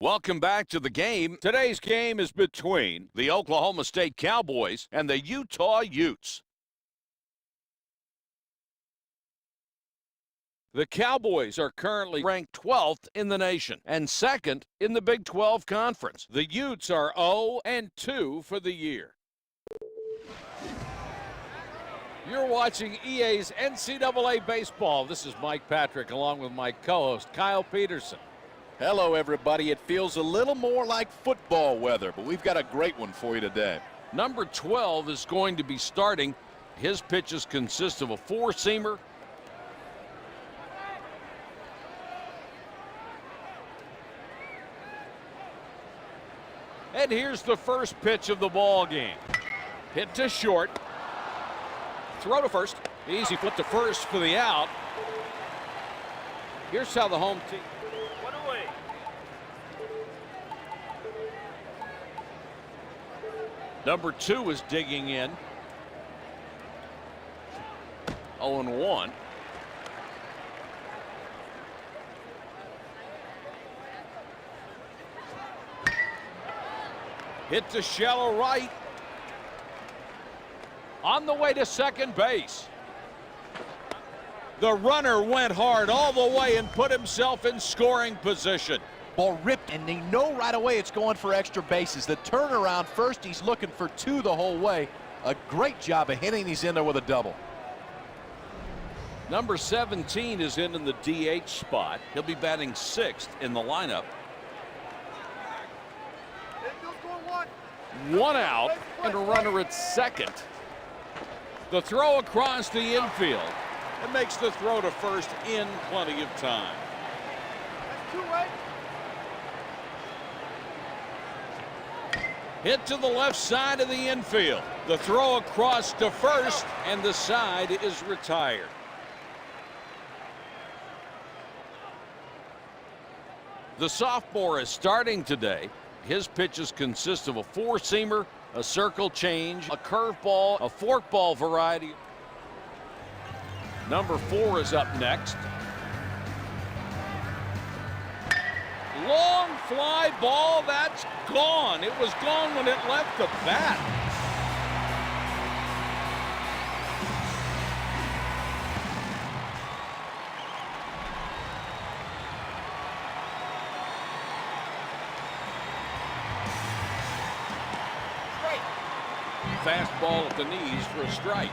Welcome back to the game. Today's game is between the Oklahoma State Cowboys and the Utah Utes. The Cowboys are currently ranked 12th in the nation and 2nd in the Big 12 Conference. The Utes are 0-2 for the year. You're watching EA's NCAA Baseball. This is Mike Patrick along with my co-host Kyle Peterson. Hello, everybody. It feels a little more like football weather, but we've got a great one for you today. Number 12 is going to be starting. His pitches consist of a four-seamer. And here's the first pitch of the ball game. Hit to short. Throw to first. Easy flip to first for the out. Here's how the home team. Number 2 is digging in. 0-1. Hit to shallow right. On the way to second base. The runner went hard all the way and put himself in scoring position. Ball ripped, and they know right away it's going for extra bases. The turnaround first, he's looking for 2 the whole way. A great job of hitting these in there with a double. Number 17 is in the DH spot. He'll be batting 6th in the lineup. 1 out and a runner at second. The throw across the infield. It makes the throw to first in plenty of time. Hit to the left side of the infield. The throw across to first, and the side is retired. The sophomore is starting today. His pitches consist of a four-seamer, a circle change, a curveball, a forkball variety. Number 4 is up next. Long fly ball, that's gone. It was gone when it left the bat. Fastball at the knees for a strike.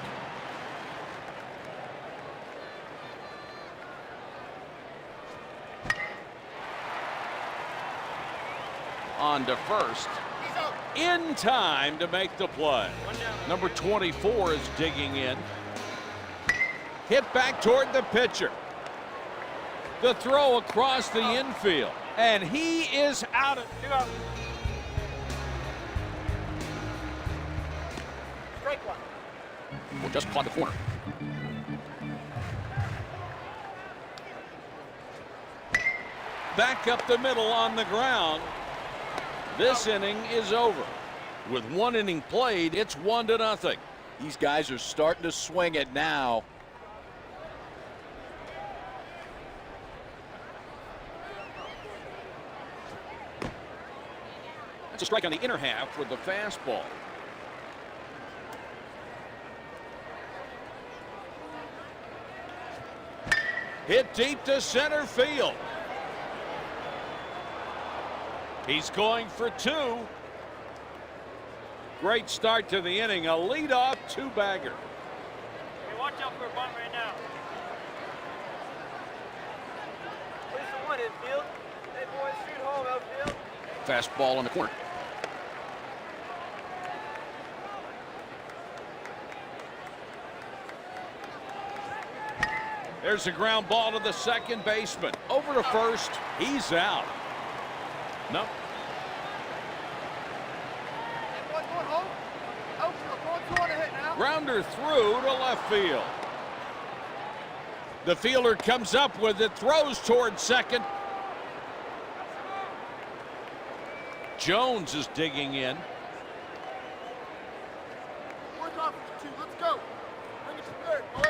On to first. In time to make the play. Number 24 is digging in. Hit back toward the pitcher. The throw across the infield. And he is out of. Strike one. We'll just caught the corner. Back up the middle on the ground. This inning is over. With 1 inning played, it's 1-0. These guys are starting to swing it now. That's a strike on the inner half with the fastball. Hit deep to center field. He's going for 2. Great start to the inning. A leadoff 2-bagger. Hey, watch out for a bunt right now. Place the 1 infield. Hey, boys, shoot home outfield. Fastball in the corner. There's a ground ball to the second baseman. Over to first. He's out. No. Grounder through to left field. The fielder comes up with it, throws toward second. Jones is digging in. Let's go. Bring it to third, boys.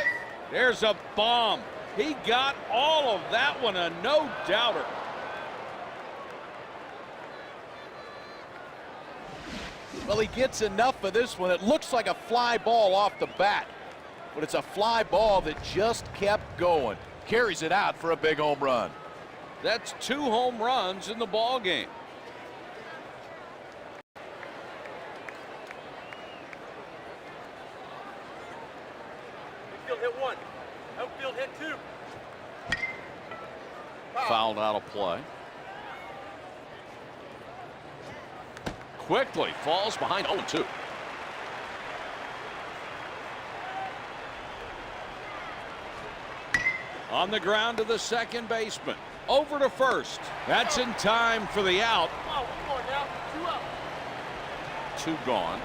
There's a bomb. He got all of that one, a no-doubter. Well, he gets enough of this one. It looks like a fly ball off the bat, but it's a fly ball that just kept going. Carries it out for a big home run. That's 2 home runs in the ball game. Infield hit 1. Outfield hit 2. Fouled out of play. Quickly falls behind 0-2. On the ground to the second baseman. Over to first. That's in time for the out. Come on, one more now. 2 out. 2 gone.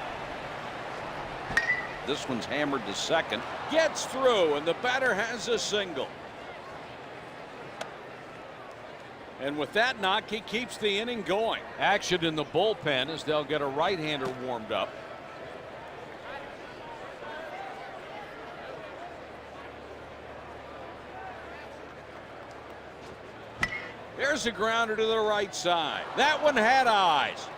This one's hammered to second. Gets through, and the batter has a single. And with that knock, he keeps the inning going. Action in the bullpen as they'll get a right-hander warmed up. There's a grounder to the right side. That one had eyes.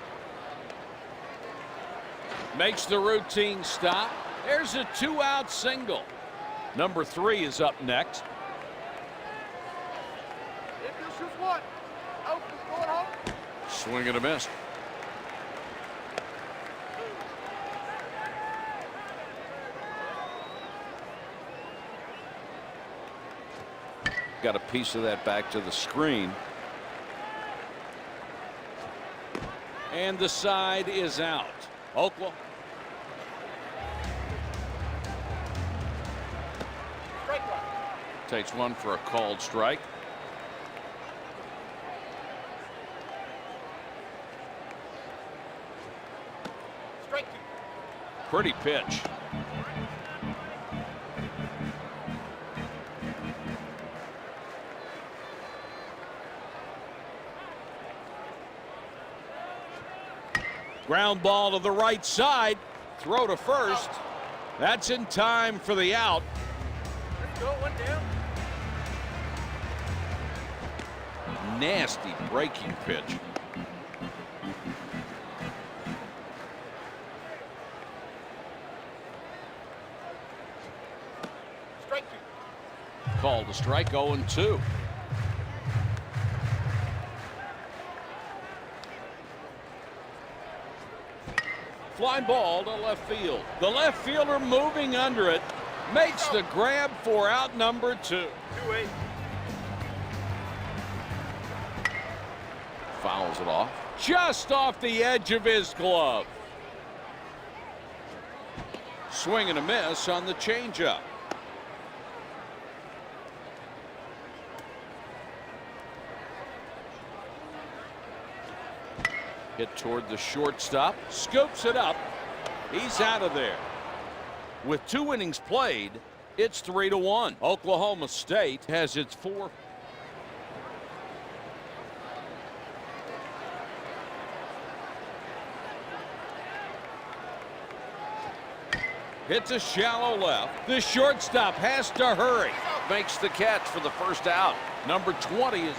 Makes the routine stop. There's a 2-out single. Number 3 is up next. Infield shoots 1. Outfield going home. Swing and a miss. Got a piece of that back to the screen. And the side is out. Oklahoma. Strike 1. Takes one for a called strike. Strike 2. Pretty pitch. Ground ball to the right side. Throw to first. That's in time for the out. Let's go. 1 down. Nasty breaking pitch. Strike 2. Called a strike. 0-2. Fly ball to left field. The left fielder moving under it makes the grab for out number 2. 2-8. Fouls it off. Just off the edge of his glove. Swing and a miss on the changeup. Hit toward the shortstop. Scoops it up. He's out of there. With 2 innings played, it's 3-1. Oklahoma State has its 4. Hits a shallow left. The shortstop has to hurry. Makes the catch for the first out. Number 20 is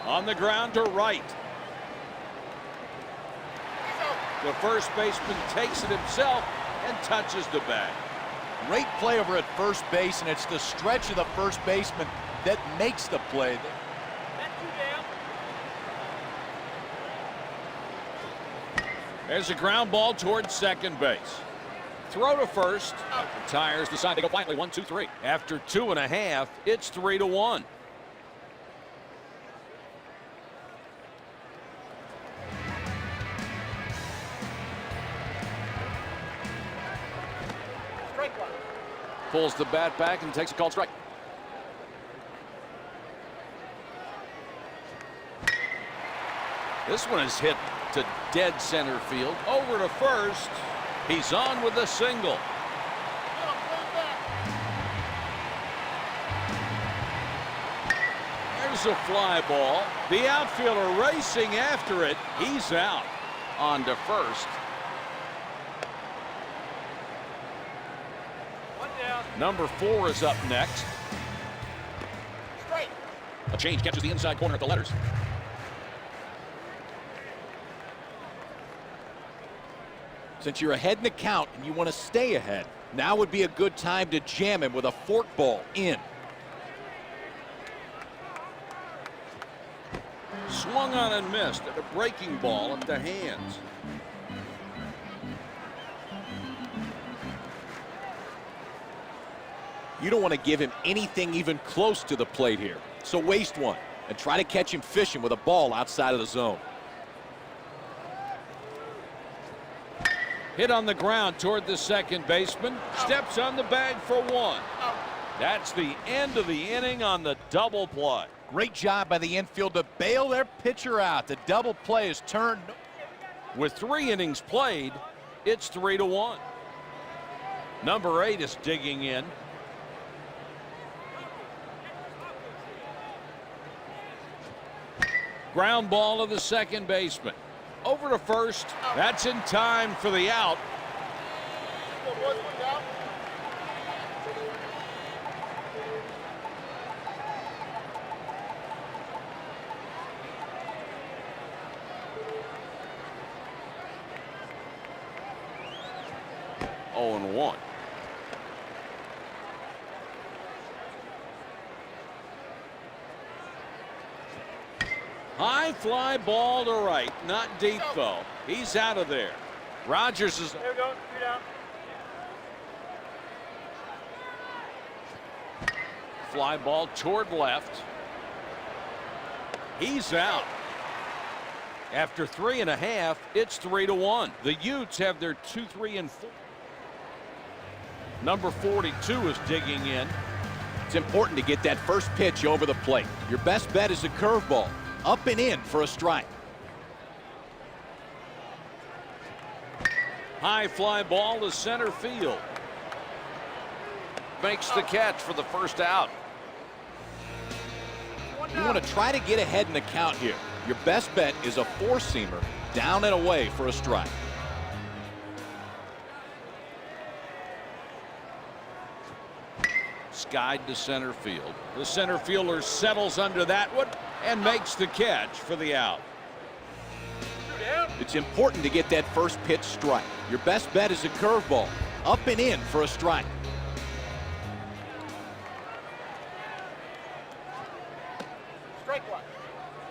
on the ground to right. The first baseman takes it himself and touches the bag. Great play over at first base, and it's the stretch of the first baseman that makes the play. That's 2 down. There's a ground ball towards second base. Throw to first. The Tires decide to go quietly. 1-2-3. After 2.5, it's 3-1. Strike 1. Pulls the bat back and takes a called strike. This one is hit to dead center field. Over to first. He's on with a single. There's a fly ball. The outfielder racing after it. He's out. On to first. 1 down. Number 4 is up next. Strike. A change catches the inside corner of the letters. Since you're ahead in the count and you want to stay ahead, now would be a good time to jam him with a fork ball in. Swung on and missed at a breaking ball at the hands. You don't want to give him anything even close to the plate here. So waste one and try to catch him fishing with a ball outside of the zone. Hit on the ground toward the second baseman. Steps on the bag for one. That's the end of the inning on the double play. Great job by the infield to bail their pitcher out. The double play is turned. With 3 innings played, it's 3-1. Number 8 is digging in. Ground ball to the second baseman. Over to first. That's in time for the out. Oh, and 1. High fly ball to right. Not deep, though. He's out of there. Rogers is. There we go. 3 down. Fly ball toward left. He's out. After 3.5, it's 3-1. The Utes have their 2, 3, and 4. Number 42 is digging in. It's important to get that first pitch over the plate. Your best bet is a curveball. Up and in for a strike. High fly ball to center field. Makes the catch for the first out. You want to try to get ahead in the count here. Your best bet is a 4-seamer down and away for a strike. Skied to center field. The center fielder settles under that one and makes the catch for the out. It's important to get that first pitch strike. Your best bet is a curveball. Up and in for a strike. Strike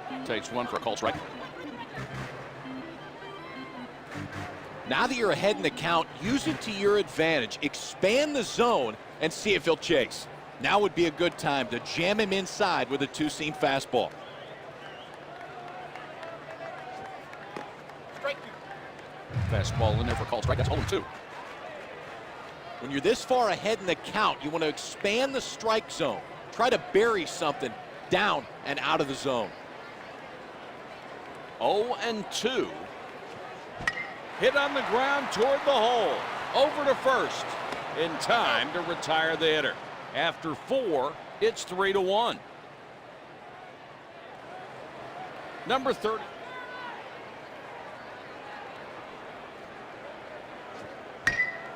1. Takes one for a called strike. Now that you're ahead in the count, use it to your advantage. Expand the zone and see if he'll chase. Now would be a good time to jam him inside with a 2-seam fastball. Strike 2. Fastball in there for a called strike. That's 0-2. When you're this far ahead in the count, you want to expand the strike zone. Try to bury something down and out of the zone. 0-2. Hit on the ground toward the hole. Over to first. In time to retire the hitter. After 4, it's 3-1. Number 30.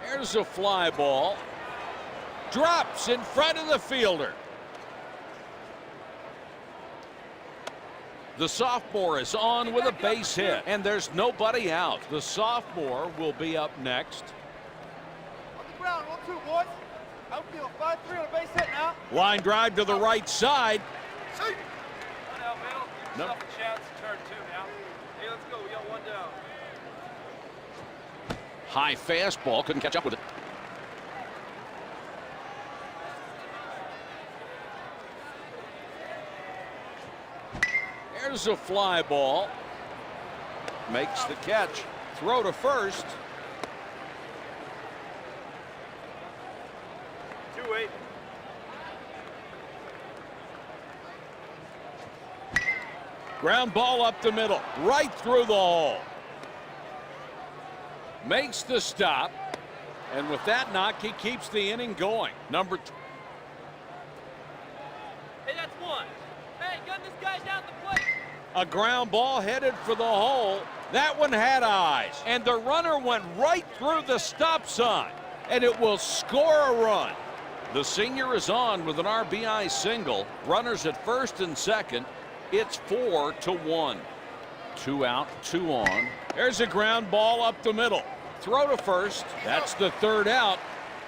There's a fly ball. Drops in front of the fielder. The sophomore is on with a base hit, and there's nobody out. The sophomore will be up next. On the ground, 1-2, boys. Outfield, 5-3 on a base hit now. Line drive to the right side. See. One out, Bill. Give yourself a chance to turn 2 now. Hey, let's go. We got 1 down. High fastball, couldn't catch up with it. There's a fly ball. Makes the catch. Throw to first. 2-8. Ground ball up the middle, right through the hole. Makes the stop, and with that knock, he keeps the inning going. Number 2. Hey, that's 1. Hey, gun this guy down the plate. A ground ball headed for the hole. That one had eyes, and the runner went right through the stop sign, and it will score a run. The senior is on with an RBI single. Runners at first and second. It's 4-1. 2 out, 2 on. There's a ground ball up the middle. Throw to first. That's the 3rd out.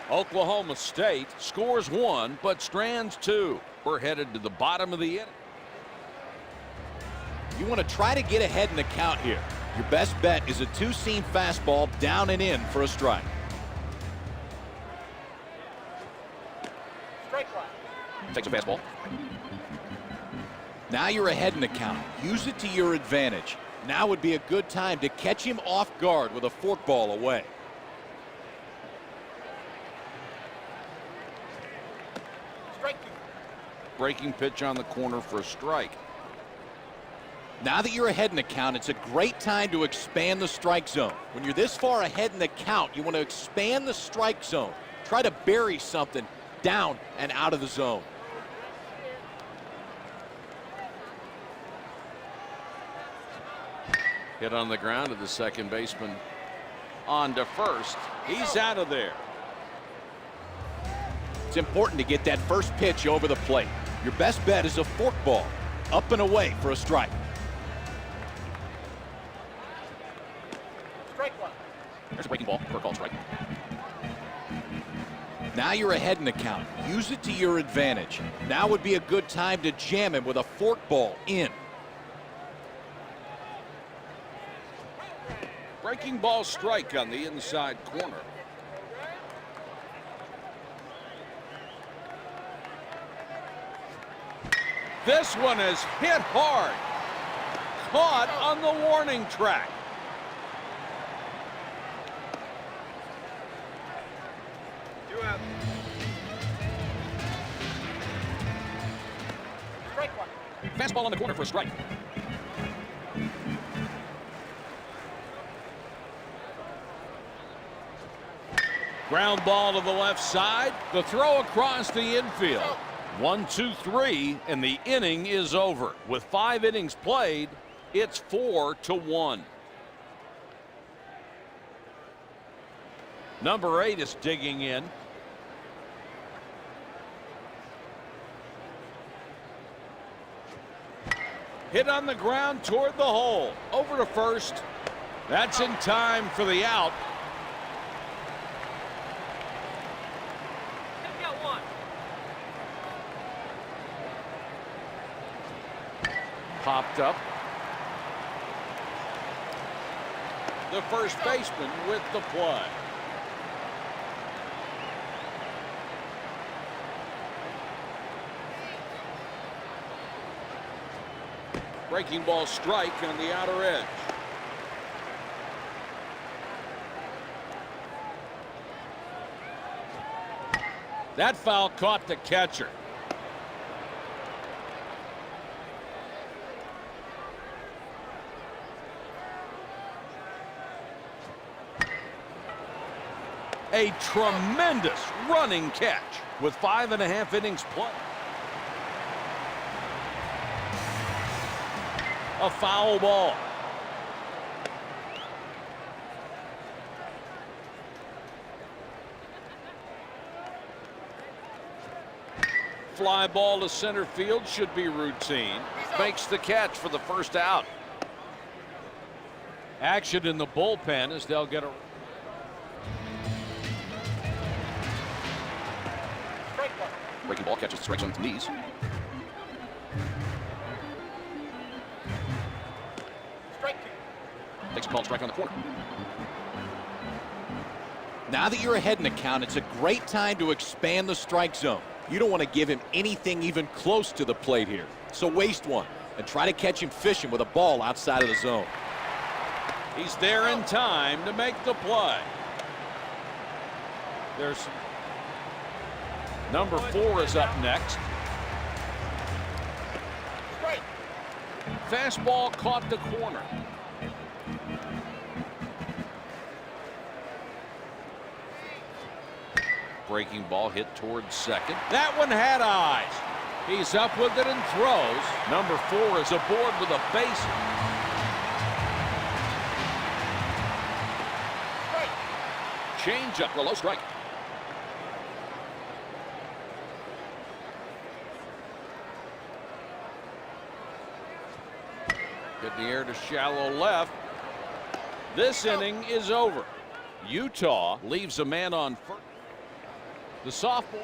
Oklahoma State scores 1 but strands 2. We're headed to the bottom of the inning. You want to try to get ahead in the count here. Your best bet is a 2-seam fastball down and in for a strike. Takes a fastball. Now you're ahead in the count. Use it to your advantage. Now would be a good time to catch him off guard with a forkball away. Breaking pitch on the corner for a strike. Now that you're ahead in the count, it's a great time to expand the strike zone. When you're this far ahead in the count, you want to expand the strike zone. Try to bury something down and out of the zone. Hit on the ground to the second baseman. On to first. He's out of there. It's important to get that first pitch over the plate. Your best bet is a forkball, up and away for a strike. There's a breaking ball for a called strike. Now you're ahead in the count. Use it to your advantage. Now would be a good time to jam him with a forkball in. Breaking ball strike on the inside corner. This one is hit hard. Caught on the warning track. Fastball on the corner for a strike. Ground ball to the left side. The throw across the infield. 1, 2, 3, and the inning is over. With 5 innings played, it's 4-1. Number 8 is digging in. Hit on the ground toward the hole. Over to first. That's in time for the out. Popped up. The first baseman with the play. Breaking ball strike on the outer edge. That foul caught the catcher. A tremendous running catch with 5.5 innings played. A foul ball. Fly ball to center field should be routine. Makes the catch for the first out. Action in the bullpen as they'll get a Breaking ball catches the strike zone with knees. Takes a called strike on the corner. Now that you're ahead in the count, it's a great time to expand the strike zone. You don't want to give him anything even close to the plate here. So waste one and try to catch him fishing with a ball outside of the zone. He's there in time to make the play. There's number 4 is up next. Fastball caught the corner. Breaking ball hit towards second. That one had eyes. He's up with it and throws. Number 4 is aboard with a base. Change up for a low strike. Hit in the air to shallow left. This inning is over. Utah leaves a man on first. The sophomore.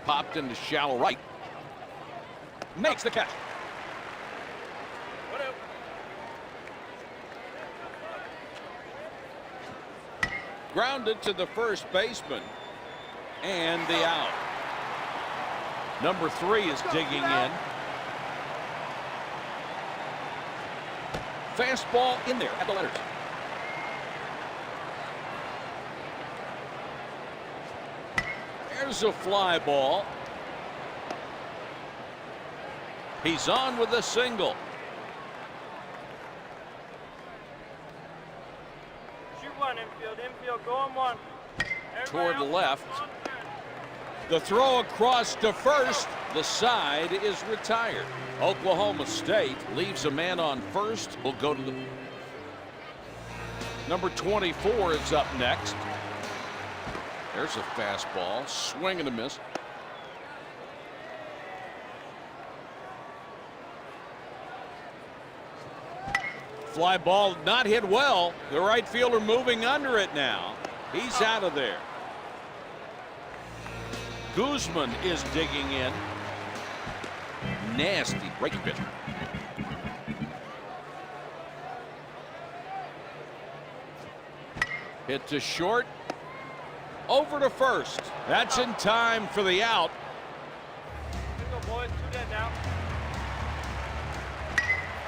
Popped into shallow right. Makes the catch. Grounded to the first baseman. And the out. Number 3 is digging in. Fastball in there at the letters. There's a fly ball. He's on with a single. Shoot one, infield, go on one. Toward the left. The throw across to first. The side is retired. Oklahoma State leaves a man on first. Will go to the. Number 24 is up next. There's a fastball. Swing and a miss. Fly ball not hit well. The right fielder moving under it now. He's out of there. Guzman is digging in. Nasty breaking pitch. Hit to short. Over to first. That's in time for the out. Go, boys. 2 dead now.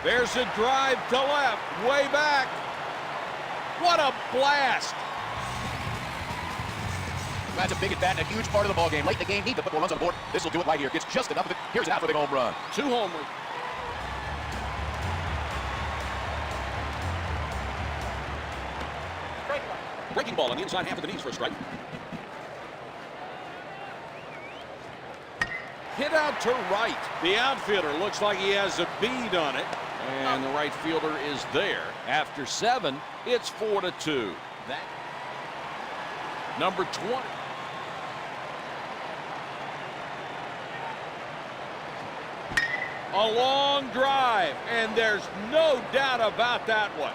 There's a drive to left. Way back. What a blast. That's a big at bat and a huge part of the ballgame. Late in the game, need to put more runs on the board. This will do it right here. Gets just enough of it. Here's an out for the big home run. 2 homers. Breaking ball on the inside half of the knees for a strike. Hit out to right. The outfielder looks like he has a bead on it. And the right fielder is there. After 7, it's 4-2. That number 20. A long drive, and there's no doubt about that one.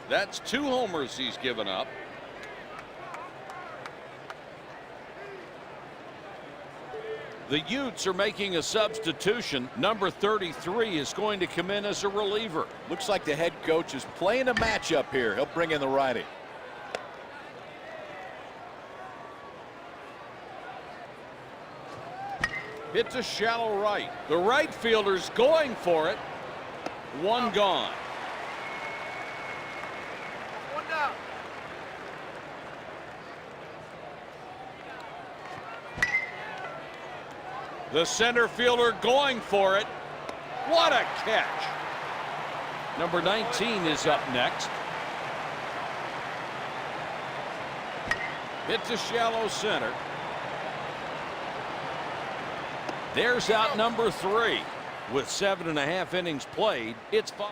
That's 2 homers he's given up. The Utes are making a substitution. Number 33 is going to come in as a reliever. Looks like the head coach is playing a matchup here. He'll bring in the righty. Hit to shallow right. The right fielder's going for it. 1 gone. 1 down. The center fielder going for it. What a catch. Number 19 is up next. Hit to shallow center. There's out number 3. With 7.5 innings played, it's 5.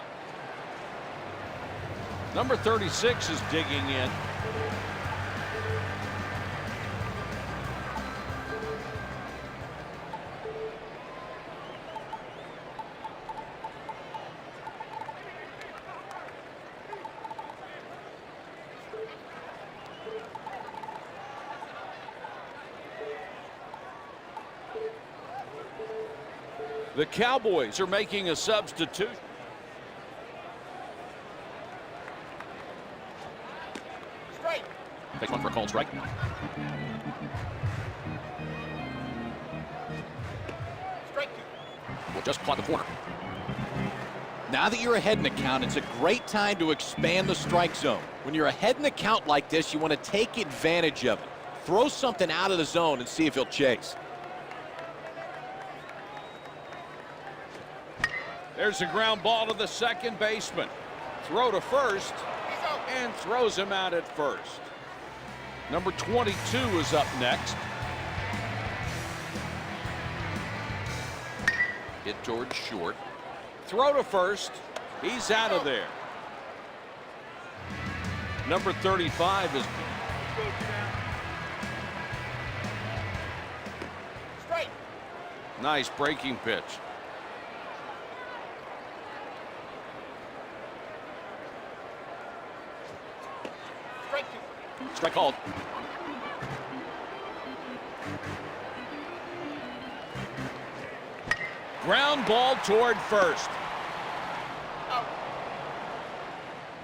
Number 36 is digging in. The Cowboys are making a substitution. Straight. Takes one for a called strike. Straight two. Will just clock the corner. Now that you're ahead in the count, it's a great time to expand the strike zone. When you're ahead in the count like this, you want to take advantage of it. Throw something out of the zone and see if he'll chase. There's a ground ball to the second baseman. Throw to first, and throws him out at first. Number 22 is up next. Hit towards short. Throw to first. He's out of there. Number 35 is Straight. nice breaking pitch. Straight two. Strike called. Ground ball toward first. Out.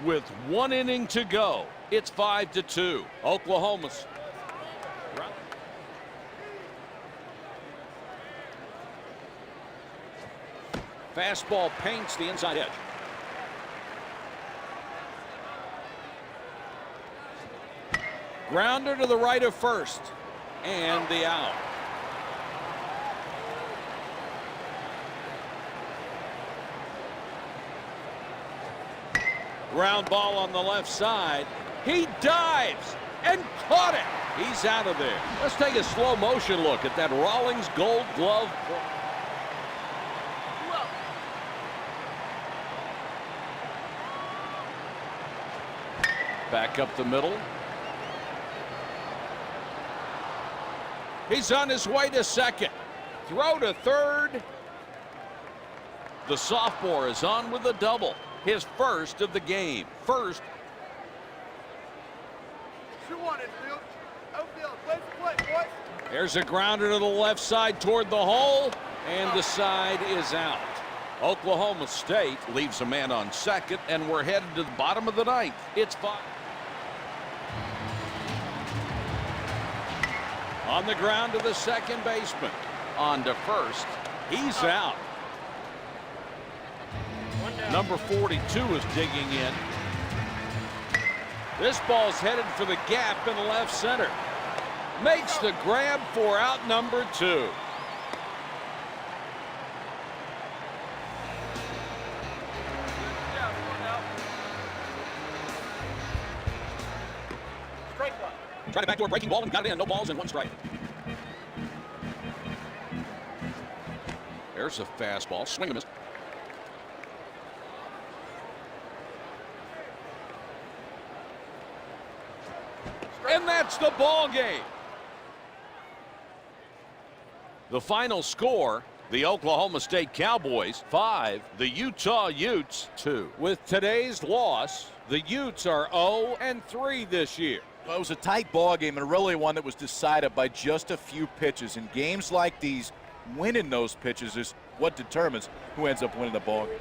With 1 inning to go, it's 5-2. Oklahoma's. Fastball paints the inside edge. Grounder to the right of first, and the out. Ground ball on the left side. He dives and caught it. He's out of there. Let's take a slow motion look at that Rawlings Gold Glove. Back up the middle. He's on his way to second. Throw to third. The sophomore is on with a double. His first of the game. First. 2-1 infield. Outfield. Let's play, boys. There's a grounder to the left side toward the hole, and the side is out. Oklahoma State leaves a man on second, and we're headed to the bottom of the ninth. It's 5. On the ground to the second baseman. On to first. He's out. Number 42 is digging in. This ball's headed for the gap in left center. Makes the grab for out number 2. Tried a backdoor breaking ball and got it in. No balls and 1 strike. There's a fastball. Swing and miss. And that's the ball game. The final score, the Oklahoma State Cowboys 5, the Utah Utes 2. With today's loss, the Utes are 0-3 this year. Well, it was a tight ball game and really one that was decided by just a few pitches. In games like these, winning those pitches is what determines who ends up winning the ball game.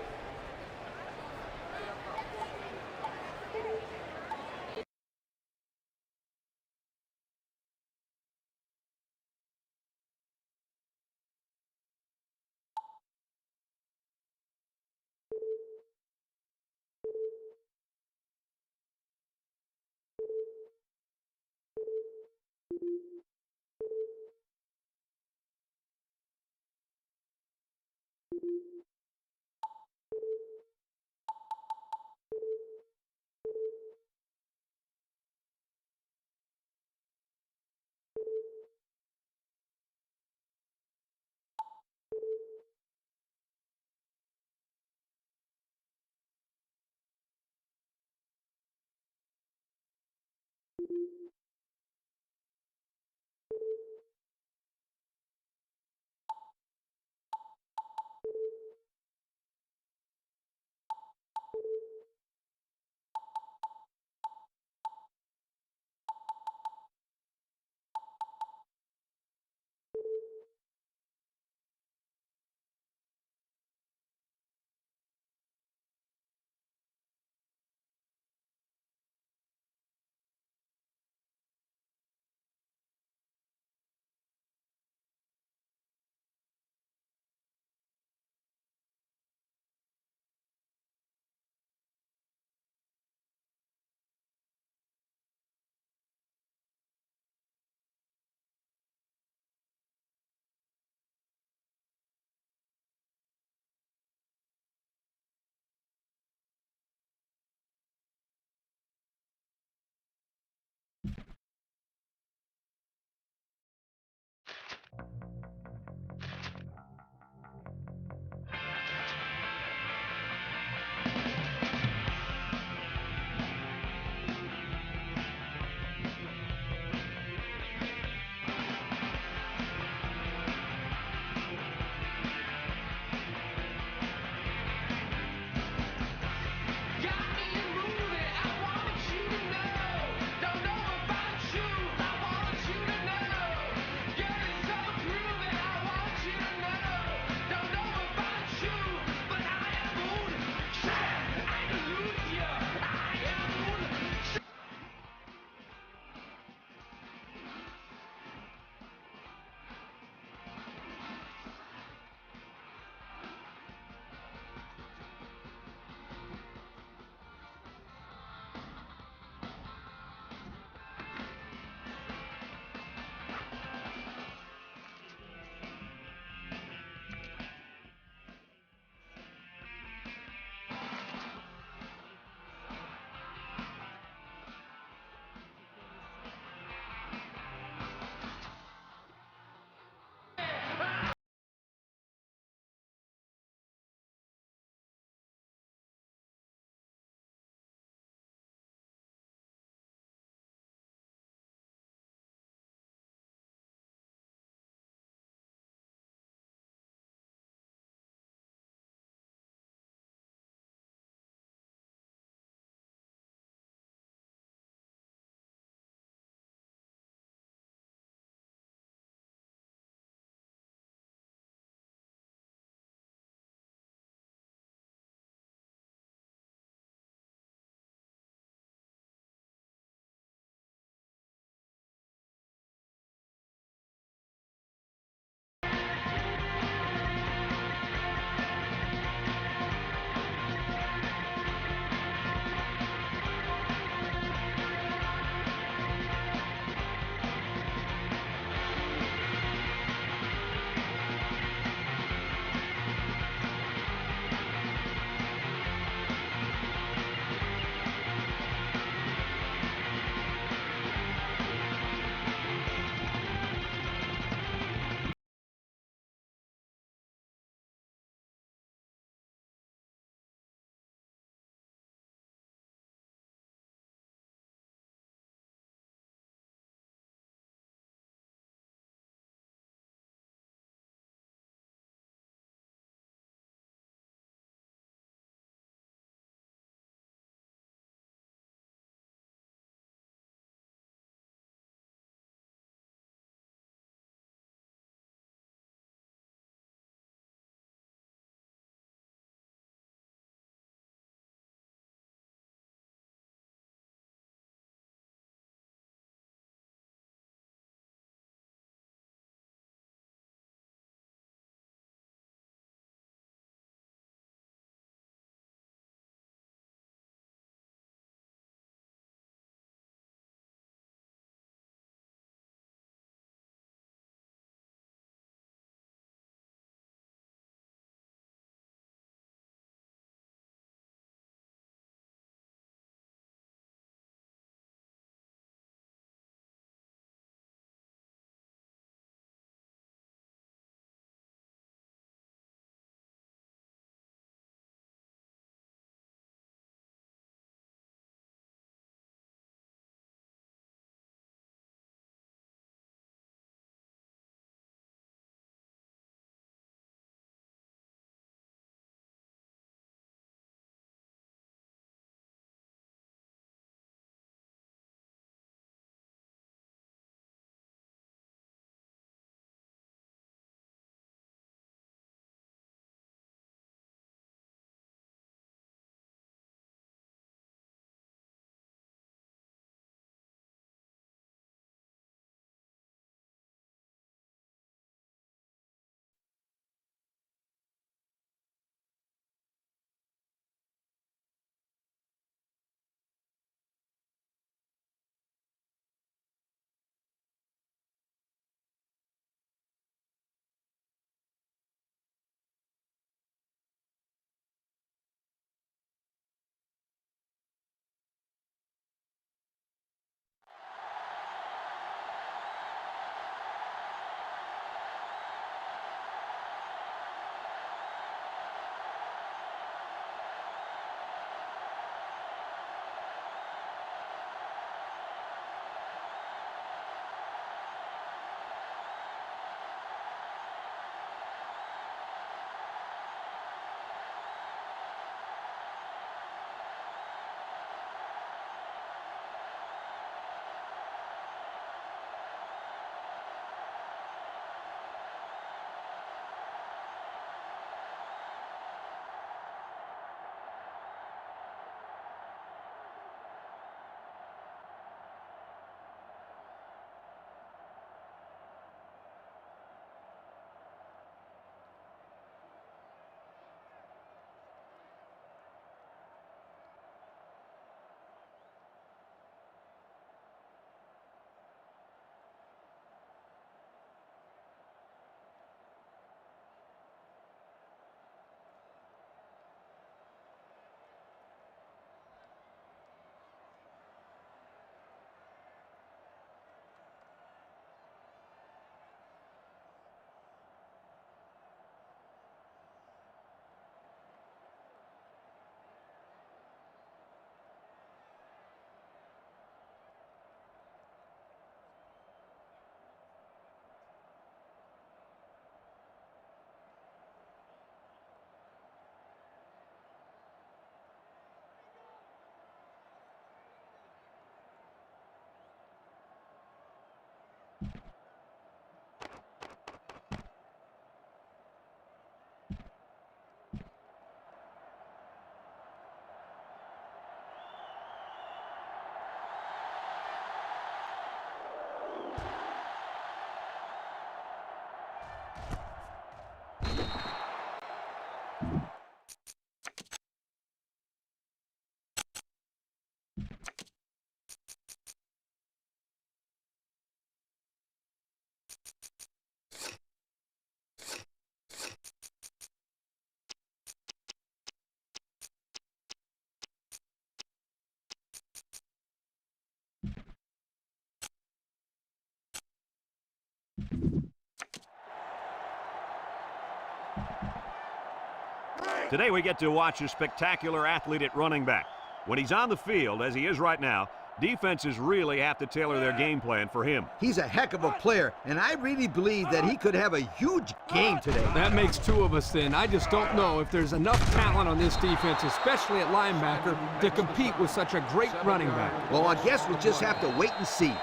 Today we get to watch a spectacular athlete at running back. When he's on the field, as he is right now, defenses really have to tailor their game plan for him. He's a heck of a player, and I really believe that he could have a huge game today. That makes two of us then. I just don't know if there's enough talent on this defense, especially at linebacker, to compete with such a great running back. Well, I guess we'll just have to wait and see.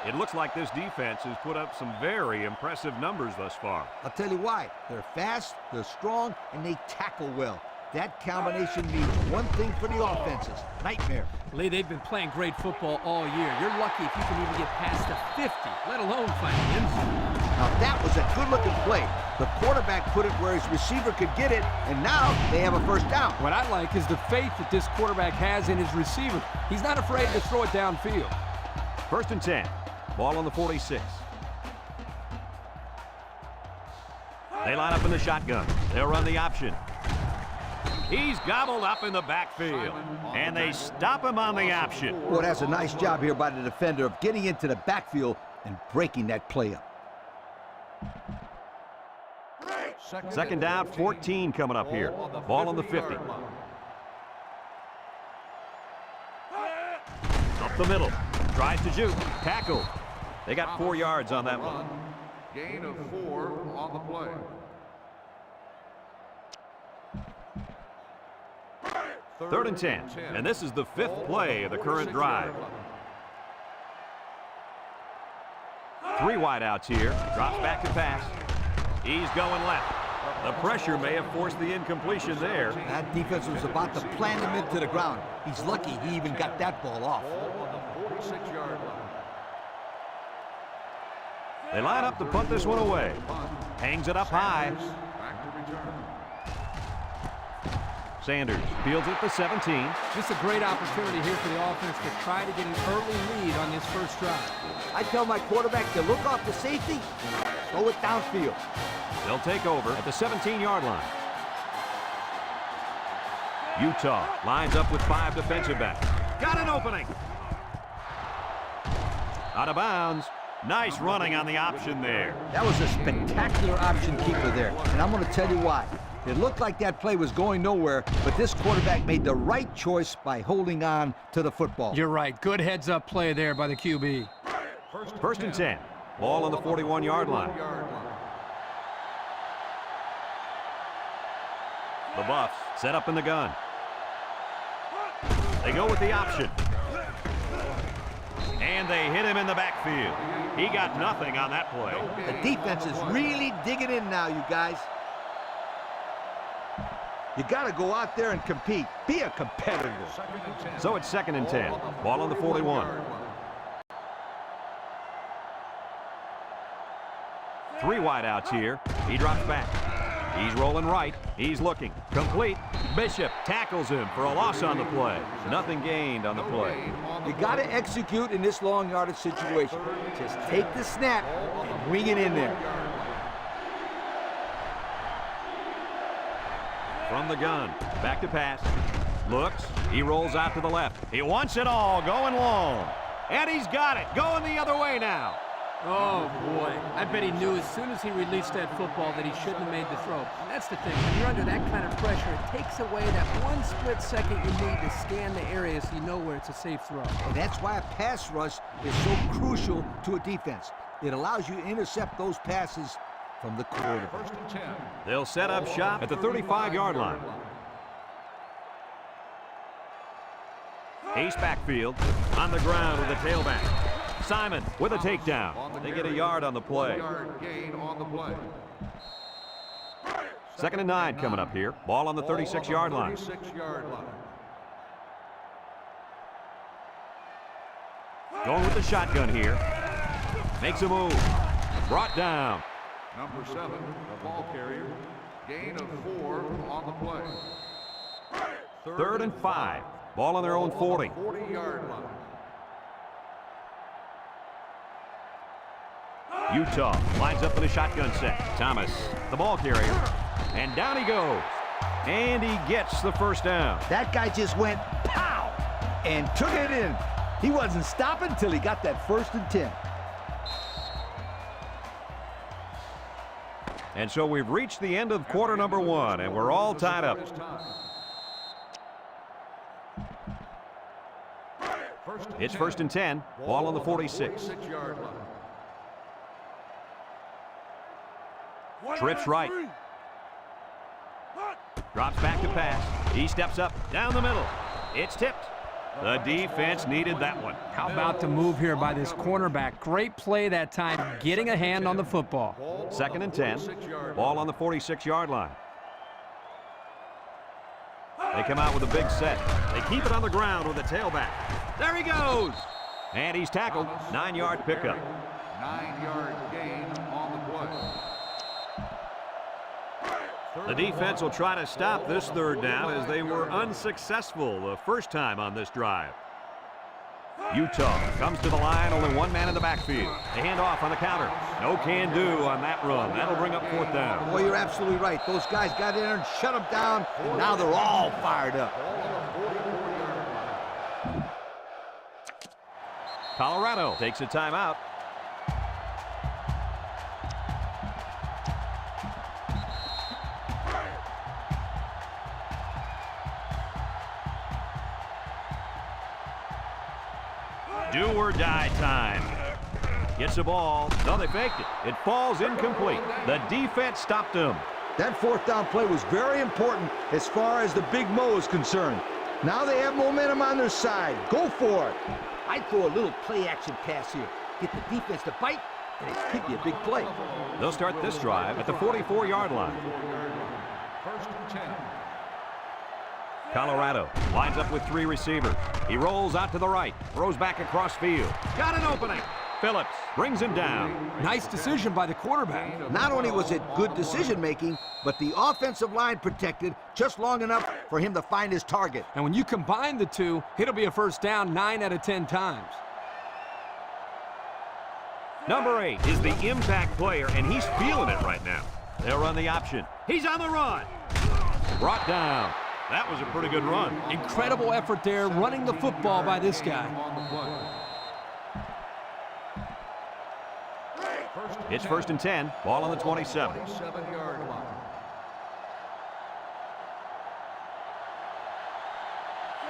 It looks like this defense has put up some very impressive numbers thus far. I'll tell you why. They're fast, they're strong, and they tackle well. That combination means one thing for the offenses: nightmare. Lee, they've been playing great football all year. You're lucky if you can even get past the 50, let alone find the end zone. Now that was a good-looking play. The quarterback put it where his receiver could get it, and now they have a first down. What I like is the faith that this quarterback has in his receiver. He's not afraid to throw it downfield. 1st and 10. Ball on the 46. They line up in the shotgun. They'll run the option. He's gobbled up in the backfield, and they stop him on the option. Well, that's a nice job here by the defender of getting into the backfield and breaking that play up. 2nd down, 14 coming up here. Ball on the 50. Up the middle. Tries to juke. Tackle. They got 4 yards on that one. Gain of 4 on the play. 3rd and 10. And this is the 5th play of the current drive. 3 wide outs here. Drops back to pass. He's going left. The pressure may have forced the incompletion there. That defense was about to plant him into the ground. He's lucky he even got that ball off. They line up to punt this one away. Hangs it up high. Sanders fields it at the 17. Just a great opportunity here for the offense to try to get an early lead on this first drive. I tell my quarterback to look off the safety, throw it downfield. They'll take over at the 17-yard line. Utah lines up with 5 defensive backs. Got an opening. Out of bounds. Nice running on the option there. That was a spectacular option keeper there, and I'm going to tell you why. It looked like that play was going nowhere, but this quarterback made the right choice by holding on to the football. You're right. Good heads-up play there by the QB. 1st and 10. Ball on the 41-yard line. The Buffs set up in the gun. They go with the option. And they hit him in the backfield. He got nothing on that play. The defense is really digging in now, you guys. You got to go out there and compete. Be a competitor. So it's 2nd and 10. Ball on the 41. 3 wide outs here. He drops back. He's rolling right. He's looking. Complete. Bishop tackles him for a loss on the play. Nothing gained on the play. You got to execute in this long yardage situation. Just take the snap and wing it in there. From the gun. Back to pass. Looks. He rolls out to the left. He wants it all. Going long. And he's got it. Going the other way now. Oh, boy. I bet he knew as soon as he released that football that he shouldn't have made the throw. And that's the thing. When you're under that kind of pressure, it takes away that one split second you need to scan the area so you know where it's a safe throw. And that's why a pass rush is so crucial to a defense. It allows you to intercept those passes from the quarterback. They'll set up shop at the 35-yard line. Ace backfield on the ground with the tailback. Simon with a takedown. They get a yard on the play. 2nd and 9 coming up here. Ball on the 36-yard line. Going with the shotgun here. Makes a move. Brought down. Number 7, the ball carrier. Gain of 4 on the play. 3rd and 5. Ball on their own 40. 40-yard line. Utah lines up in a shotgun set. Thomas, the ball carrier. And down he goes. And he gets the first down. That guy just went pow and took it in. He wasn't stopping until he got that 1st and 10. And so we've reached the end of quarter number 1, and we're all tied up. It's first and 10. Ball on the 46. Trips right. Drops back to pass. He steps up down the middle. It's tipped. The defense needed that one. How about the move here by this cornerback? Great play that time, getting a hand on the football. Second and 10. Ball on the 46-yard line. They come out with a big set. They keep it on the ground with the tailback. There he goes. And he's tackled. 9-yard pickup. 9-yard gain on the play. The defense will try to stop this third down as they were unsuccessful the first time on this drive. Utah comes to the line, only one man in the backfield. They hand off on the counter. No can do on that run. That'll bring up fourth down. Boy, you're absolutely right. Those guys got in there and shut them down, and now they're all fired up. Colorado takes a timeout. Do or die time. Gets the ball. No, they faked it. It falls incomplete. The defense stopped him. That fourth down play was very important as far as the Big Mo is concerned. Now they have momentum on their side. Go for it. I'd throw a little play-action pass here. Get the defense to bite, and it could be a big play. They'll start this drive at the 44-yard line. First and 10. Colorado lines up with 3 receivers. He rolls out to the right, throws back across field. Got an opening. Phillips brings him down. Nice decision by the quarterback. Not only was it good decision-making, but the offensive line protected just long enough for him to find his target. And when you combine the two, it'll be a first down 9 out of 10 times. Number 8 is the impact player, and he's feeling it right now. They'll run the option. He's on the run. Brought down. That was a pretty good run. Incredible effort there, running the football by this guy. It's first and 10. Ball on the 27. 7-yard line.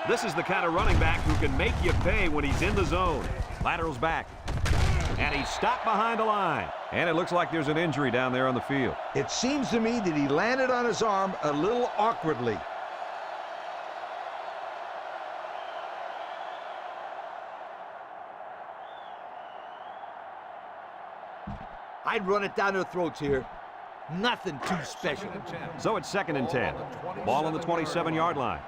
This is the kind of running back who can make you pay when he's in the zone. Laterals back. And he's stopped behind the line. And it looks like there's an injury down there on the field. It seems to me that he landed on his arm a little awkwardly. I'd run it down their throats here. Nothing too special. So it's second and 10. Ball on the 27-yard line.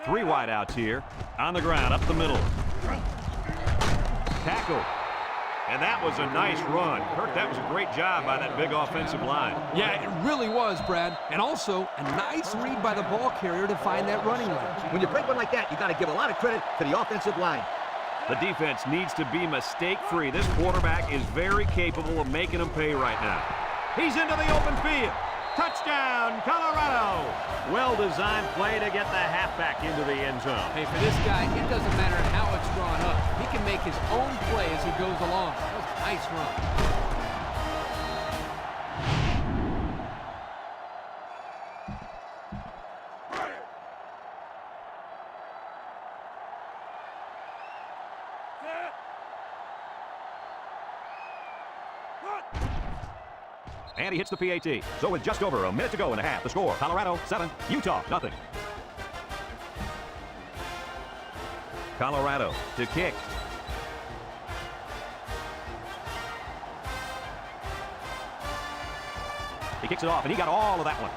3 wideouts here. On the ground, up the middle. Tackle. And that was a nice run. Kirk, that was a great job by that big offensive line. Yeah, it really was, Brad. And also, a nice read by the ball carrier to find that running lane. When you break one like that, you got to give a lot of credit to the offensive line. The defense needs to be mistake-free. This quarterback is very capable of making them pay right now. He's into the open field. Touchdown, Colorado. Well-designed play to get the halfback into the end zone. Hey, for this guy, it doesn't matter how it's drawn up. He can make his own play as he goes along. That was a nice run. And he hits the PAT. So with just over a minute to go in the half, the score, Colorado 7, Utah nothing. Colorado to kick. He kicks it off, and he got all of that one.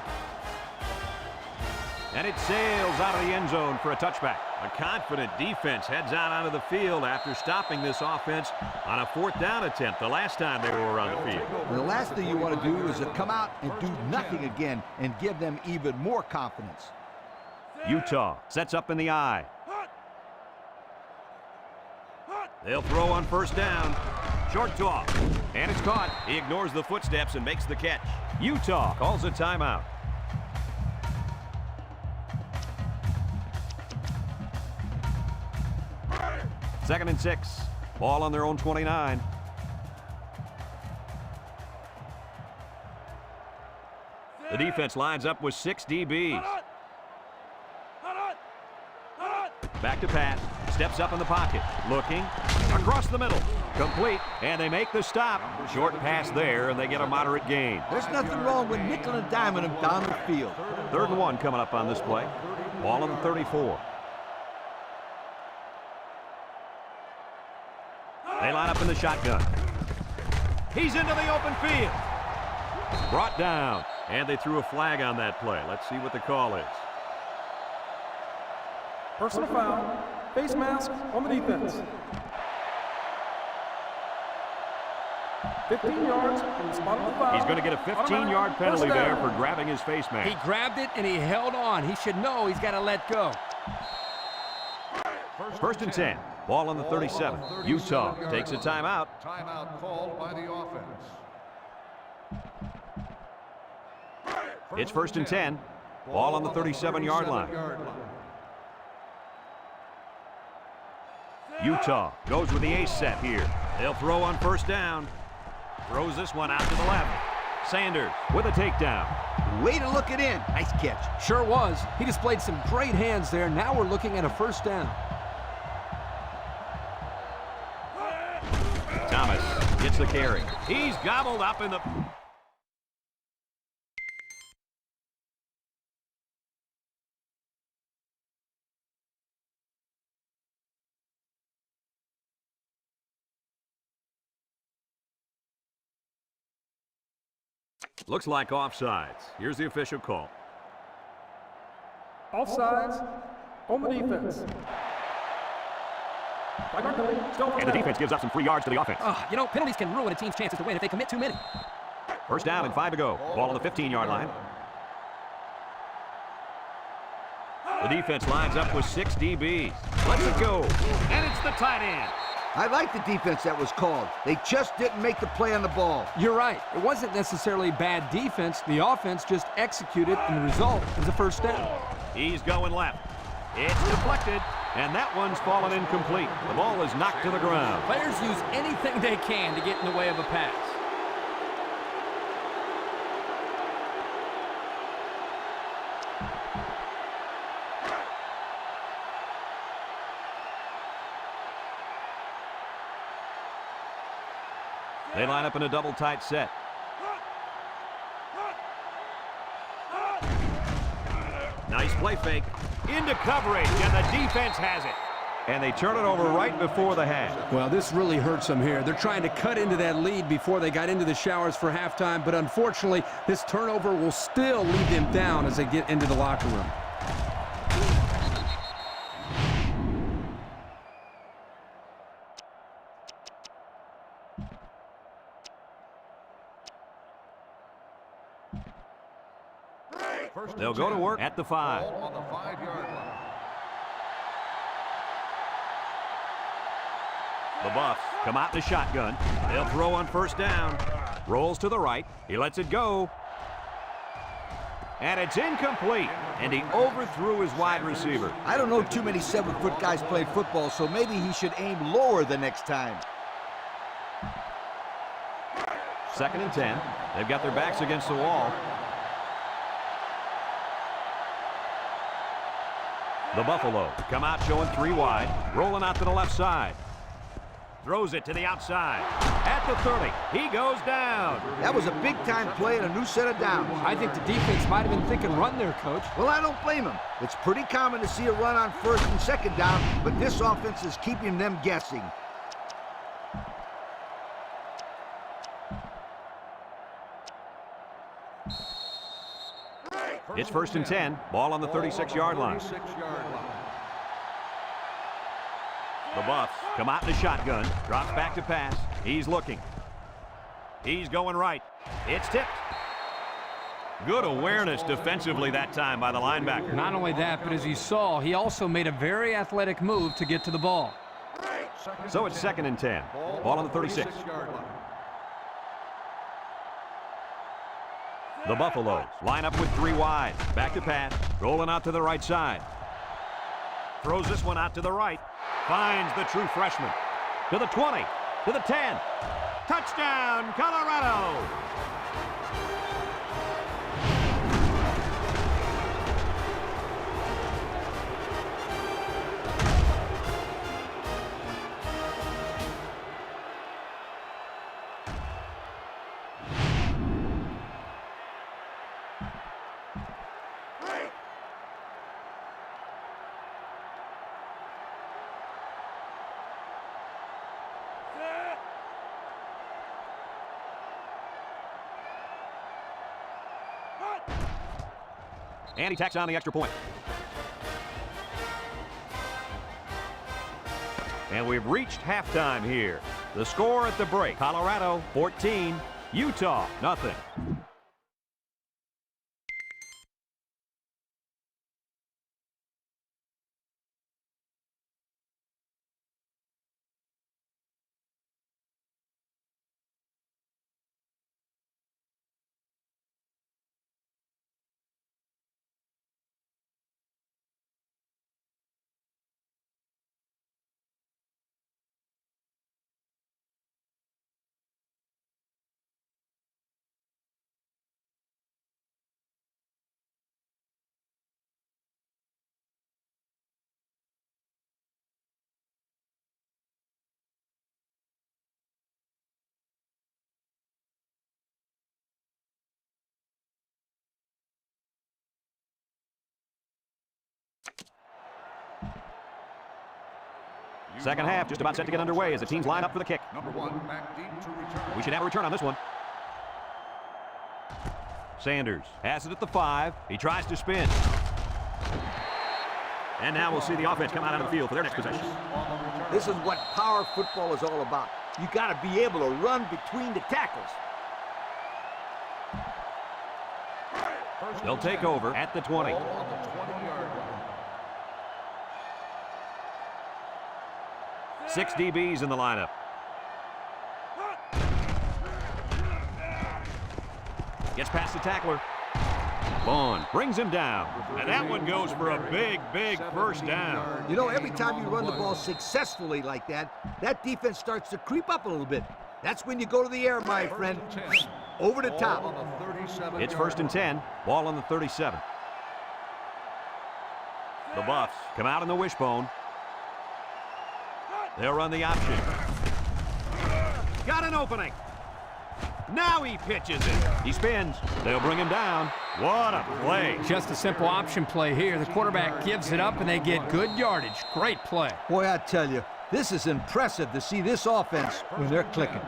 And it sails out of the end zone for a touchback. A confident defense heads out onto the field after stopping this offense on a 4th down attempt the last time they were on the field. And the last thing you want to do is to come out and do nothing again and give them even more confidence. Utah sets up in the eye. They'll throw on first down. Short toss. And it's caught. He ignores the footsteps and makes the catch. Utah calls a timeout. Second and 6. Ball on their own 29. The defense lines up with 6 DBs. Back to pass. Steps up in the pocket. Looking. Across the middle. Complete. And they make the stop. Short pass there, and they get a moderate gain. There's nothing wrong with nickel and diming them down the field. 3rd and 1 coming up on this play. Ball on the 34. They line up in the shotgun. He's into the open field. Brought down. And they threw a flag on that play. Let's see what the call is. Personal foul. Face mask on the defense. 15 yards from the spot of the foul. He's going to get a 15-yard penalty there for grabbing his face mask. He grabbed it and he held on. He should know he's got to let go. 1st and 10. Ball on the 37. Utah takes a timeout. Timeout called by the offense. It's 1st and 10. Ball on the 37-yard line. Utah goes with the ace set here. They'll throw on 1st down. Throws this one out to the left. Sanders with a takedown. Way to look it in. Nice catch. Sure was. He displayed some great hands there. Now we're looking at a 1st down. Thomas gets the carry. He's gobbled up in the... Looks like offsides. Here's the official call. Offsides on the defense. And the defense gives up some free yards to the offense. You know, penalties can ruin a team's chances to win if they commit too many. 1st down and 5 to go. Ball on the 15-yard line. The defense lines up with 6 DBs. Let's it go. And it's the tight end. I like the defense that was called. They just didn't make the play on the ball. You're right. It wasn't necessarily bad defense. The offense just executed, and the result is a 1st down. He's going left. It's deflected, and that one's fallen incomplete. The ball is knocked to the ground. Players use anything they can to get in the way of a pass. They line up in a double tight set. Nice play fake. Into coverage, and the defense has it. And they turn it over right before the half. Well, this really hurts them here. They're trying to cut into that lead before they got into the showers for halftime, but unfortunately, this turnover will still lead them down as they get into the locker room. They'll go to work at the 5. On the 5-yard line. The Buffs come out in the shotgun. They'll throw on 1st down. Rolls to the right. He lets it go. And it's incomplete. And he overthrew his wide receiver. I don't know too many 7-foot guys playing football, so maybe he should aim lower the next time. 2nd and 10. They've got their backs against the wall. The Buffalo come out showing 3 wide, rolling out to the left side. Throws it to the outside. At the 30, he goes down. That was a big-time play and a new set of downs. I think the defense might have been thinking run there, Coach. Well, I don't blame him. It's pretty common to see a run on 1st and 2nd down, but this offense is keeping them guessing. It's 1st and 10. Ball on the 36-yard line. The Buffs come out in the shotgun. Drops back to pass. He's looking. He's going right. It's tipped. Good awareness defensively that time by the linebacker. Not only that, but as you saw, he also made a very athletic move to get to the ball. So it's 2nd and 10. Ball on the 36. The Buffaloes line up with 3 wide. Back to pass. Rolling out to the right side. Throws this one out to the right. Finds the true freshman. To the 20. To the 10. Touchdown, Colorado! And he tacks on the extra point. And we've reached halftime here. The score at the break, Colorado 14, Utah nothing. Second half just about set to get underway as the teams line up for the kick. Number 1, back deep to return. We should have a return on this one. Sanders has it at the 5. He tries to spin. And now we'll see the offense come out on the field for their next possession. This is what power football is all about. You got to be able to run between the tackles. They'll take over at the 20. Ball on the 20-yard line. 6 DBs in the lineup. Gets past the tackler. Vaughn brings him down. And that one goes for a big, big first down. You know, every time you run the ball successfully like that, that defense starts to creep up a little bit. That's when you go to the air, my friend. Over the top. It's 1st and 10. Ball on the 37. The Buffs come out in the wishbone. They'll run the option. Got an opening. Now he pitches it. He spins. They'll bring him down. What a play. Just a simple option play here. The quarterback gives it up and they get good yardage. Great play. Boy, I tell you, this is impressive to see this offense when they're clicking.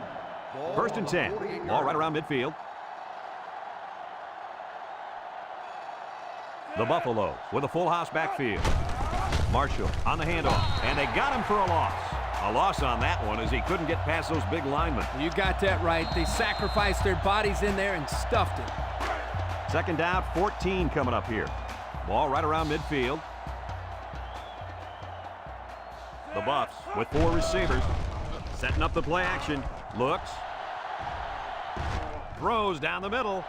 1st and 10. Ball right around midfield. The Buffaloes with a full house backfield. Marshall on the handoff, and they got him for a loss. A loss on that one as he couldn't get past those big linemen. You got that right. They sacrificed their bodies in there and stuffed it. 2nd down, 14 coming up here. Ball right around midfield. The Buffs with 4 receivers. Setting up the play action. Looks. Throws down the middle.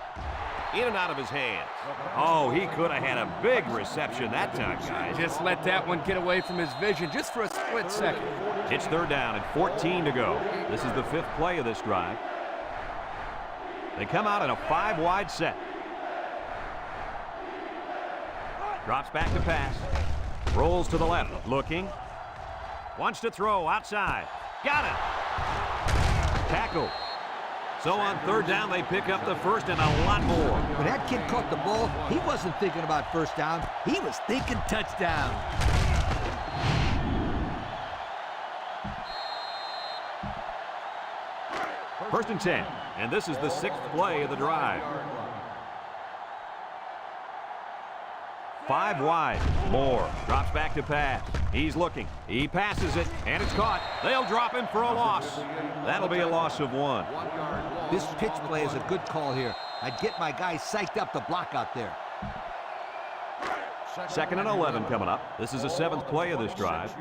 In and out of his hands. Oh, he could have had a big reception that time, guys. Just let that one get away from his vision just for a split second. It's 3rd down and 14 to go. This is the 5th play of this drive. They come out in a 5-wide set. Drops back to pass. Rolls to the left. Looking. Wants to throw outside. Got it. Tackle. So on 3rd down, they pick up the first and a lot more. When that kid caught the ball, he wasn't thinking about first down. He was thinking touchdown. First and 10, and this is the 6th play of the drive. 5 wide. Moore drops back to pass. He's looking. He passes it, and it's caught. They'll drop him for a loss. That'll be a loss of 1. This pitch play is a good call here. I'd get my guys psyched up to block out there. 2nd and 11 coming up. This is the 7th play of this drive.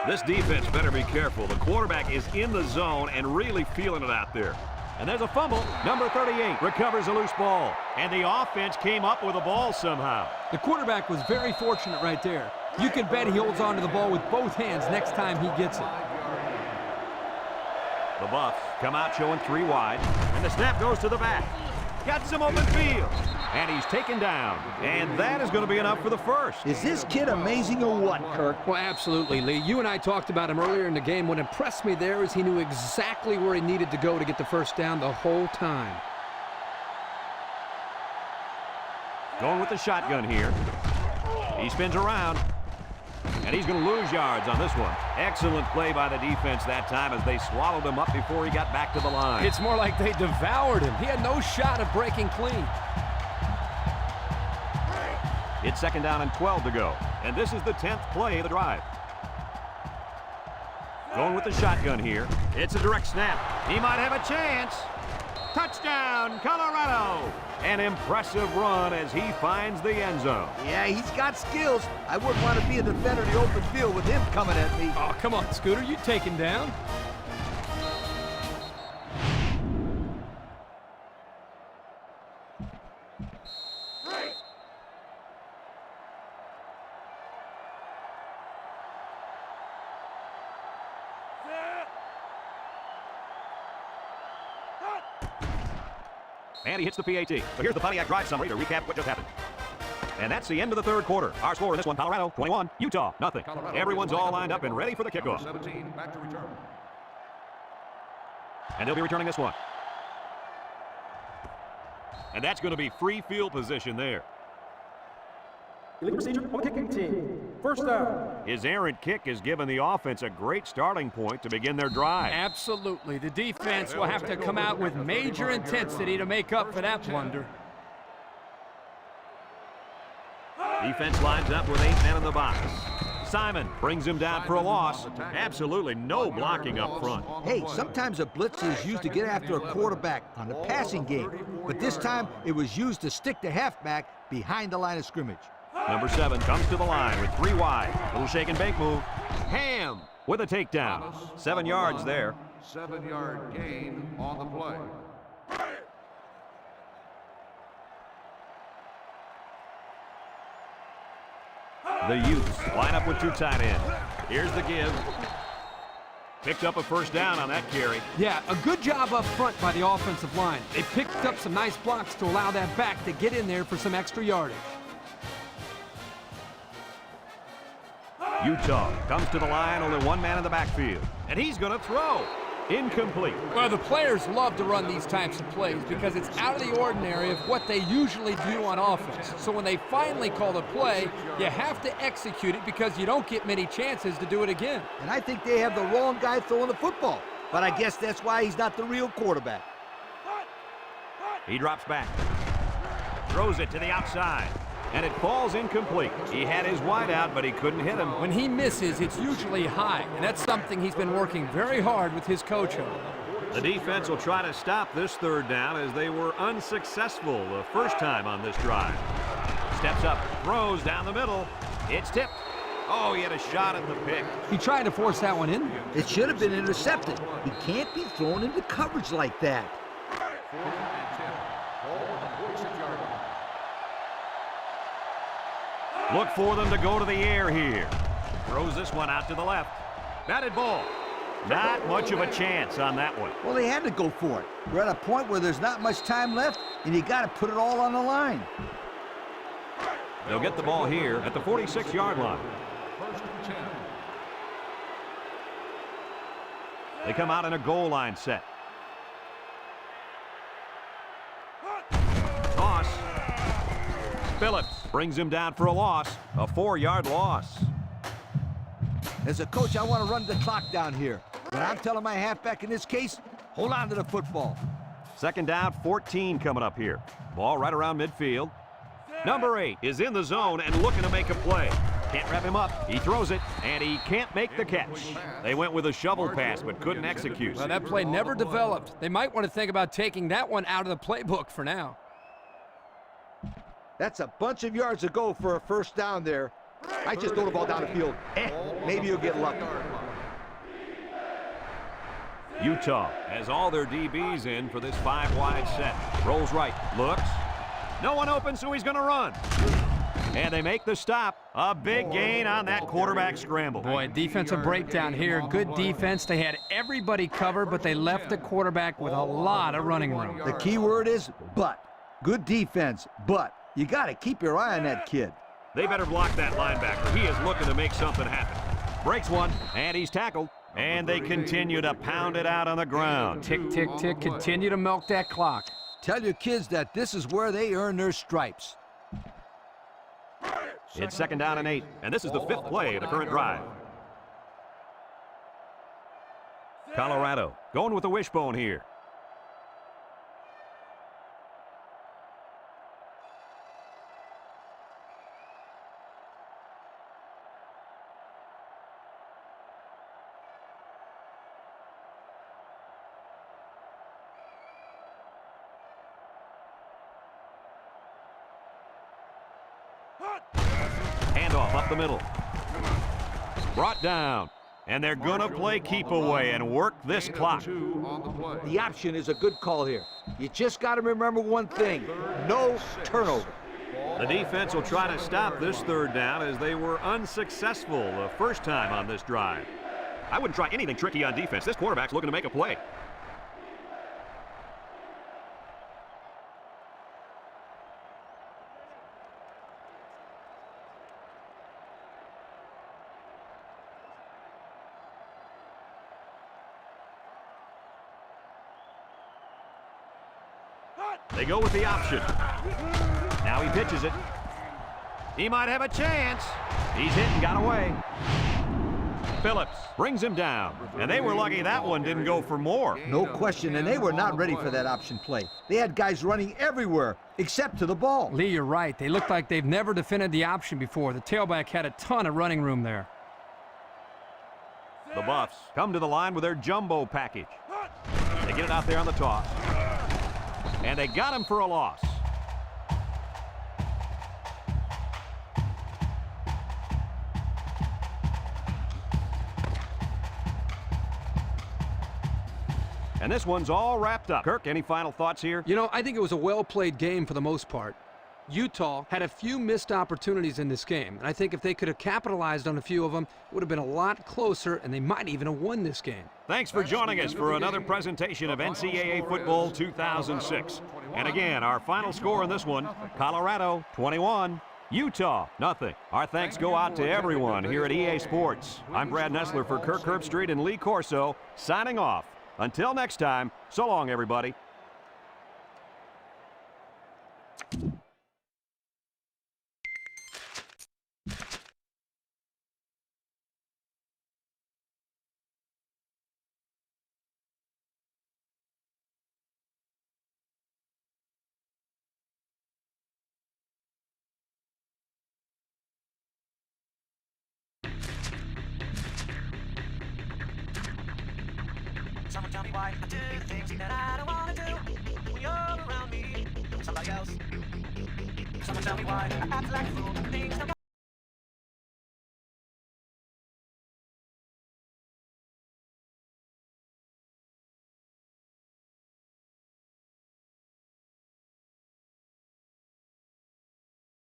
This defense better be careful. The quarterback is in the zone and really feeling it out there. And there's a fumble. Number 38 recovers a loose ball. And the offense came up with a ball somehow. The quarterback was very fortunate right there. You can bet he holds on to the ball with both hands next time he gets it. The Buffs come out showing 3 wide. And the snap goes to the back. Got some open field. And he's taken down. And that is going to be enough for the first. Is this kid amazing or what, Kirk? Well, absolutely, Lee. You and I talked about him earlier in the game. What impressed me there is he knew exactly where he needed to go to get the first down the whole time. Going with the shotgun here. He spins around. And he's going to lose yards on this one. Excellent play by the defense that time as they swallowed him up before he got back to the line. It's more like they devoured him. He had no shot of breaking clean. It's 2nd down and 12 to go. And this is the 10th play of the drive. Going with the shotgun here. It's a direct snap. He might have a chance. Touchdown, Colorado! An impressive run as he finds the end zone. Yeah, he's got skills. I wouldn't want to be a defender in the open field with him coming at me. Oh, come on, Scooter. You take him down. And he hits the PAT. So here's the Pontiac drive summary to recap what just happened. And that's the end of the 3rd quarter. Our score in this one, Colorado 21, Utah nothing. Everyone's all lined up and ready for the kickoff. 17, back to return. And they'll be returning this one. And that's going to be free field position there. Illegal procedure on the kicking team. First down. His errant kick has given the offense a great starting point to begin their drive. Absolutely. The defense will have to come out with major intensity to make up for that blunder. Defense lines up with 8 men in the box. Simon brings him down for a loss. Absolutely no blocking up front. Hey, sometimes a blitz is used to get after a quarterback on the passing game, but this time it was used to stick the halfback behind the line of scrimmage. Number 7 comes to the line with 3 wide. Little shake and bake move. Ham with a takedown. 7 yards there. 7-yard gain on the play. The Utes line up with 2 tight ends. Here's the give. Picked up a first down on that carry. Yeah, a good job up front by the offensive line. They picked up some nice blocks to allow that back to get in there for some extra yardage. Utah comes to the line, only 1 man in the backfield. And he's going to throw. Incomplete. Well, the players love to run these types of plays because it's out of the ordinary of what they usually do on offense. So when they finally call the play, you have to execute it because you don't get many chances to do it again. And I think they have the wrong guy throwing the football. But I guess that's why he's not the real quarterback. He drops back. Throws it to the outside. And it falls incomplete. He had his wide out, but he couldn't hit him. When he misses, it's usually high, and that's something he's been working very hard with his coach on. The defense will try to stop this 3rd down as they were unsuccessful the first time on this drive. Steps up, throws down the middle. It's tipped. Oh, he had a shot at the pick. He tried to force that one in. It should have been intercepted. He can't be thrown into coverage like that. Look for them to go to the air here. Throws this one out to the left. Batted ball. Not much of a chance on that one. Well, they had to go for it. We're at a point where there's not much time left, and you got to put it all on the line. They'll get the ball here at the 46-yard line. First and 10. They come out in a goal line set. Toss. Phillips brings him down for a loss, a 4-yard loss. As a coach, I want to run the clock down here. But I'm telling my halfback in this case, hold on to the football. 2nd down, 14 coming up here. Ball right around midfield. Number 8 is in the zone and looking to make a play. Can't wrap him up. He throws it, and he can't make the catch. They went with a shovel pass, but couldn't execute. Well, that play never developed. They might want to think about taking that one out of the playbook for now. That's a bunch of yards to go for a first down there. I just throw the ball down the field. Maybe you'll get lucky. Utah has all their DBs in for this 5-wide set. Rolls right, looks. No one open, so he's going to run. And they make the stop. A big gain on that quarterback scramble. Boy, defensive breakdown here. Good defense. They had everybody covered, but they left the quarterback with a lot of running room. The key word is but. Good defense, but you got to keep your eye on that kid. They better block that linebacker. He is looking to make something happen. Breaks one, and he's tackled. And they continue to pound it out on the ground. Tick, tick, tick. Continue to milk that clock. Tell your kids that this is where they earn their stripes. It's 2nd down and 8, and this is the 5th play of the current drive. Colorado going with the wishbone here. Handoff up the middle. Brought down. And they're going to play keep away and work this clock. The option is a good call here. You just got to remember one thing. No turnover. The defense will try to stop this 3rd down as they were unsuccessful the first time on this drive. I wouldn't try anything tricky on defense. This quarterback's looking to make a play. They go with the option. Now he pitches it. He might have a chance. He's hit and got away. Phillips brings him down, and they were lucky that one didn't go for more. No question, and they were not ready for that option play. They had guys running everywhere except to the ball. Lee, you're right. They look like they've never defended the option before. The tailback had a ton of running room there. The Buffs come to the line with their jumbo package. They get it out there on the toss. And they got him for a loss. And this one's all wrapped up. Kirk, any final thoughts here? You know, I think it was a well-played game for the most part. Utah had a few missed opportunities in this game, and I think if they could have capitalized on a few of them, it would have been a lot closer, and they might even have won this game. Thanks for joining us for another presentation of NCAA Football 2006. And again, our final score in this one, Colorado 21, Utah nothing. Our thanks go out to everyone here at EA Sports. I'm Brad Nessler for Kirk Herbstreit and Lee Corso, signing off. Until next time, so long, everybody. Someone tell me why I do things that I don't wanna do. When you're around me, somebody else. Someone tell me why I act like a fool. Things don't go